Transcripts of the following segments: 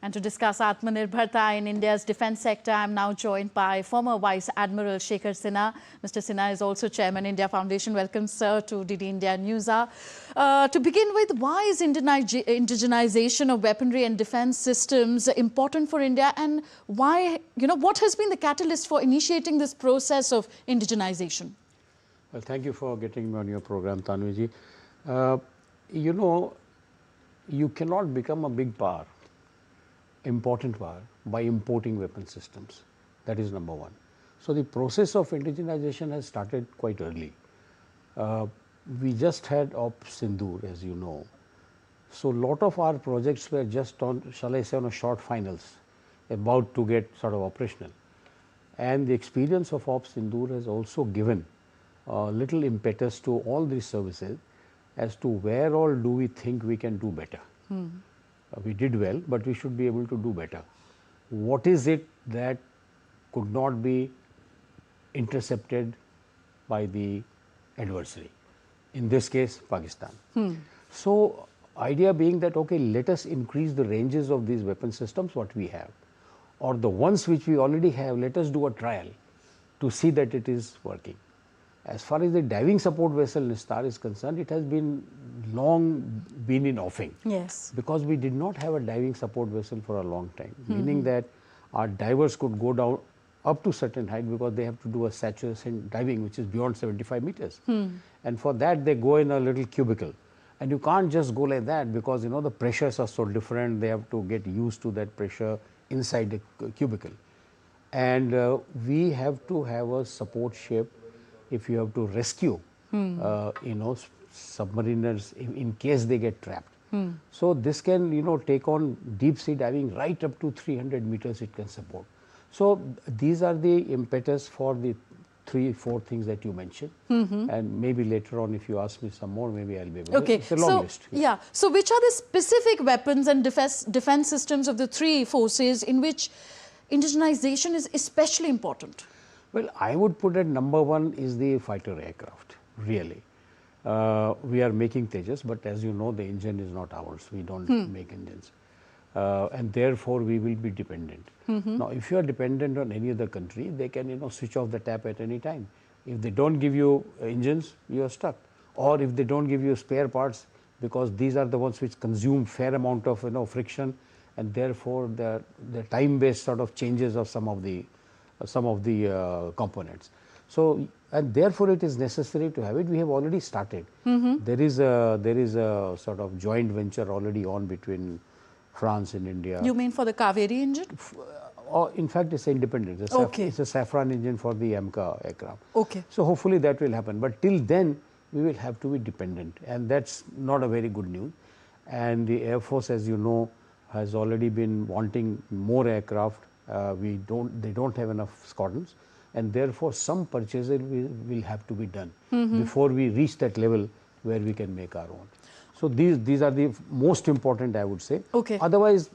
And to discuss Atmanirbharta in India's defence sector, I am now joined by former Vice Admiral Shekhar Sinha. Mr. Sinha is also Chairman, India Foundation. Welcome, sir, to DD India News Hour. To begin with, why is indigenization of weaponry and defence systems important for India, and why, what has been the catalyst for initiating this process of indigenization? Well, thank you for getting me on your program, Tanviji. You cannot become a big power, important power, by importing weapon systems. That is number one. So the process of indigenization has started quite early. We just had Op Sindoor, as you know. So lot of our projects were just on, shall I say, on a short finals, about to get sort of operational. And the experience of Op Sindoor has also given a little impetus to all these services as to where all do we think we can do better. We did well, but we should be able to do better. What is it that could not be intercepted by the adversary? In this case, Pakistan. So, idea being that, okay, let us increase the ranges of these weapon systems what we have, or the ones which we already have, let us do a trial to see that it is working. As far as the diving support vessel Nistar is concerned, it has been in offing. Yes. Because we did not have a diving support vessel for a long time, meaning that our divers could go down up to certain height because they have to do a saturation diving which is beyond 75 meters. And for that they go in a little cubicle. And you can't just go like that because the pressures are so different, they have to get used to that pressure inside the cubicle. And we have to have a support ship if you have to rescue, submariners in case they get trapped. So this can, take on deep sea diving right up to 300 meters it can support. So these are the impetus for the 3-4 things that you mentioned, and maybe later on if you ask me some more, maybe I'll be able to. Okay, it's a long list. Yeah. So which are the specific weapons and defense systems of the three forces in which indigenization is especially important? Well, I would put at number one is the fighter aircraft, really. We are making Tejas, but as you know, the engine is not ours. We don't make engines. And therefore, we will be dependent. Now, if you are dependent on any other country, they can, switch off the tap at any time. If they don't give you engines, you are stuck. Or if they don't give you spare parts, because these are the ones which consume fair amount of, friction, and therefore, the time-based sort of changes of some of the components. So, and therefore it is necessary to have it. We have already started. There is a sort of joint venture already on between France and India. You mean for the Kaveri engine? In fact, it's independent. It's a Safran engine for the AMCA aircraft. Okay. So hopefully that will happen. But till then, we will have to be dependent, and that's not a very good news. And the Air Force, as you know, has already been wanting more aircraft. They don't have enough squadrons, and therefore some purchases will have to be done before we reach that level where we can make our own. So these are the most important, I would say. Okay. Otherwise,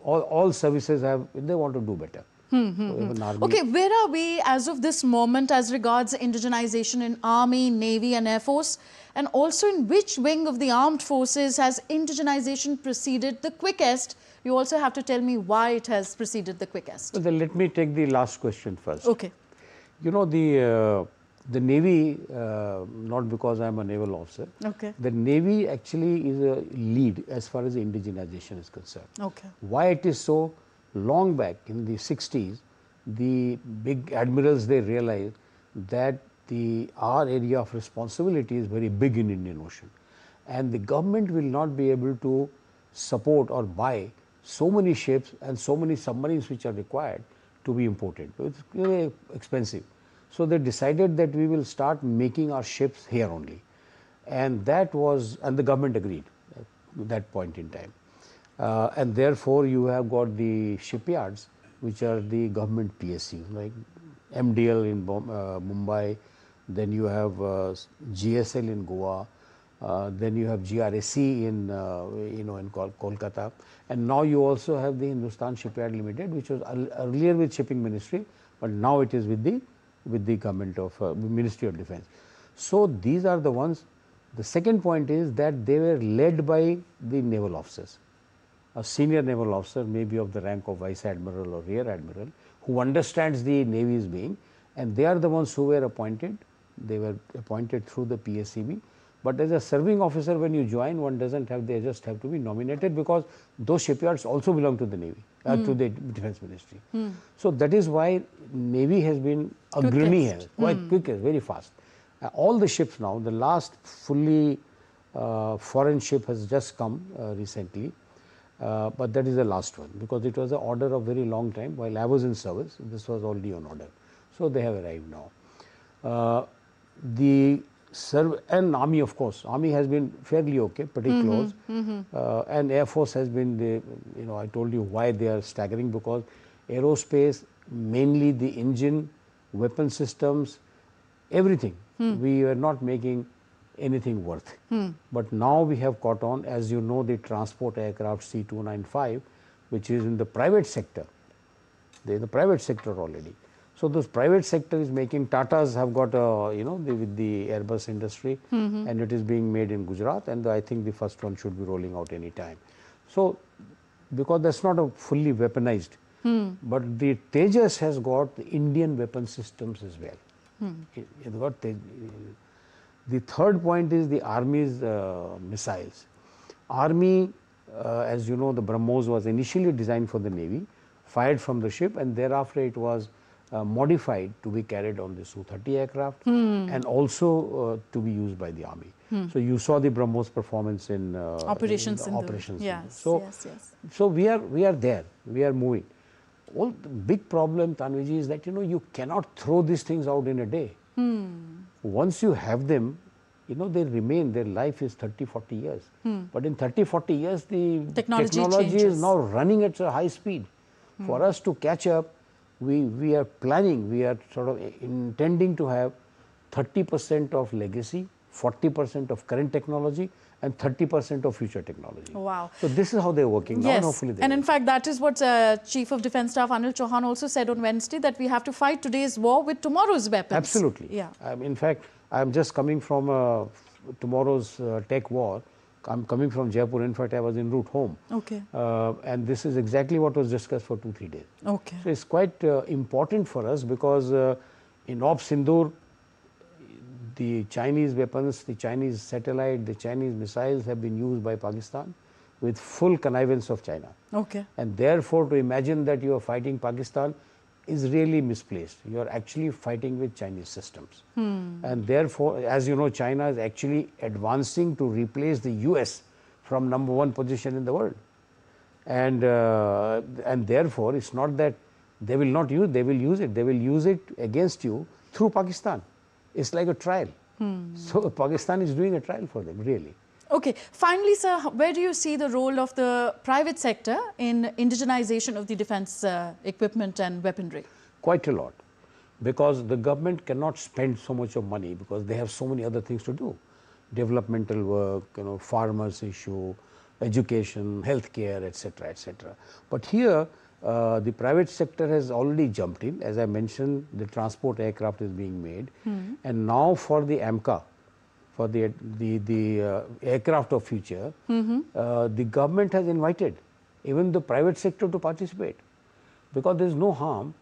all services they want to do better. So even Army. Okay, where are we as of this moment as regards indigenization in Army, Navy and Air Force? And also in which wing of the armed forces has indigenization proceeded the quickest? You also have to tell me why it has proceeded the quickest. Well, then let me take the last question first. Okay. The Navy, not because I am a naval officer, Okay. the Navy actually is a lead as far as indigenization is concerned. Okay. Why it is so? Long back in the 60s, the big admirals, they realized that our area of responsibility is very big in Indian Ocean, and the government will not be able to support or buy so many ships and so many submarines which are required to be imported. It's really expensive. So they decided that we will start making our ships here only, and the government agreed at that point in time. And therefore, you have got the shipyards which are the government PSU, like MDL in Mumbai, then you have GSL in Goa, then you have GRAC in Kolkata, and now you also have the Hindustan Shipyard Limited, which was earlier with Shipping Ministry, but now it is with the government of Ministry of Defence. So these are the ones. The second point is that they were led by the naval officers. a senior naval officer, maybe of the rank of Vice Admiral or Rear Admiral, who understands the Navy's being, and they are the ones who were appointed. They were appointed through the PSCB. But as a serving officer, when you join, one doesn't have, they just have to be nominated, because those shipyards also belong to the Navy, to the Defence Ministry. So that is why Navy has been agree here, quite quick, very fast. All the ships now, the last fully foreign ship has just come recently, but that is the last one, because it was an order of very long time. While I was in service, this was already on order. So they have arrived now. And Army, of course, Army has been fairly okay, pretty close, and Air Force has been, I told you why they are staggering, because aerospace, mainly the engine, weapon systems, everything, we were not making anything worth. But now we have caught on, as you know, the transport aircraft C-295, which is in the private sector. They are in the private sector already. So this private sector is making, Tatas have got with the Airbus industry, and it is being made in Gujarat, and I think the first one should be rolling out any time. So because that's not a fully weaponized, but the Tejas has got the Indian weapon systems as well. It got the third point is the Army's missiles. Army, as you know, the BrahMos was initially designed for the Navy, fired from the ship, and thereafter it was modified to be carried on the Su-30 aircraft and also to be used by the Army. So you saw the BrahMos performance in operations. Yes. So we are there. We are moving. All the big problem, Tanviji, is that you cannot throw these things out in a day. Once you have them, they remain. Their life is 30-40 years. But in 30-40 years, the technology is now running at a high speed. For us to catch up, we are planning, we are sort of intending to have 30% of legacy, 40% of current technology, and 30% of future technology. Wow. So this is how they are working now, and hopefully they and will. In fact, that is what Chief of Defence Staff Anil Chauhan also said on Wednesday, that we have to fight today's war with tomorrow's weapons. Absolutely. Yeah. In fact, I am just coming from tomorrow's tech war. I'm coming from Jaipur. In fact, I was en route home. Okay. And this is exactly what was discussed for 2-3 days. Okay. So it's quite important for us, because in Op Sindoor, the Chinese weapons, the Chinese satellite, the Chinese missiles have been used by Pakistan with full connivance of China. Okay. And therefore, to imagine that you are fighting Pakistan is really misplaced. You are actually fighting with Chinese systems. And therefore, as you know, China is actually advancing to replace the US from #1 position in the world. And therefore, it's not that they will not use, they will use it. They will use it against you through Pakistan. It's like a trial. So Pakistan is doing a trial for them, really. Okay. Finally, sir, where do you see the role of the private sector in indigenization of the defence equipment and weaponry? Quite a lot, because the government cannot spend so much of money, because they have so many other things to do. Developmental work, farmers issue, education, healthcare, etc., etc. But here, the private sector has already jumped in. As I mentioned, the transport aircraft is being made, and now for the AMCA, for the aircraft of future, the government has invited even the private sector to participate, because there is no harm.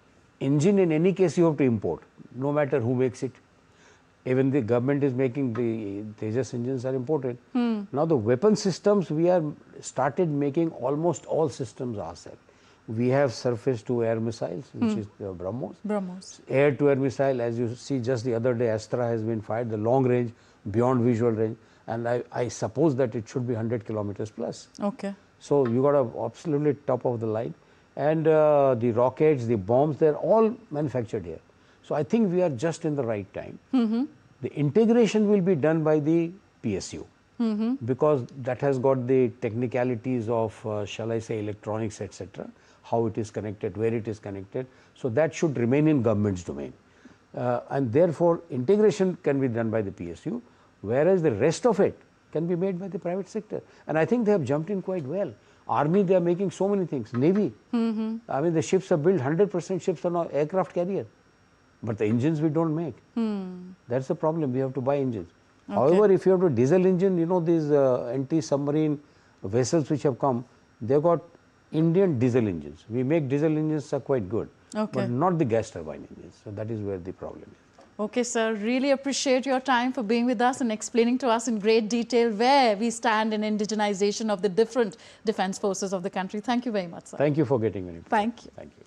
Engine, in any case, you have to import, no matter who makes it. Even the government is making the Tejas engines are imported. Now the weapon systems, we are started making almost all systems ourselves. We have surface to air missiles, which is the BrahMos. Air to air missile, as you see, just the other day Astra has been fired, the long range, beyond visual range, and I suppose that it should be 100 kilometers plus. Okay. So you got a absolutely top of the line, and the rockets, the bombs, they're all manufactured here. So I think we are just in the right time. The integration will be done by the PSU, because that has got the technicalities of, shall I say, electronics, etc., how it is connected, where it is connected. So that should remain in government's domain. And therefore, integration can be done by the PSU, whereas the rest of it can be made by the private sector. And I think they have jumped in quite well. Army, they are making so many things. Navy, I mean, the ships are built, 100% ships are now aircraft carrier. But the engines we don't make. That's the problem, we have to buy engines. Okay. However, if you have a diesel engine, these anti-submarine vessels which have come, They've got Indian diesel engines. We make diesel engines are quite good, Okay. but not the gas turbine engines. So that is where the problem is. Okay, sir. Really appreciate your time for being with us and explaining to us in great detail where we stand in indigenization of the different defense forces of the country. Thank you very much, sir. Thank you for getting me. Thank you. Thank you.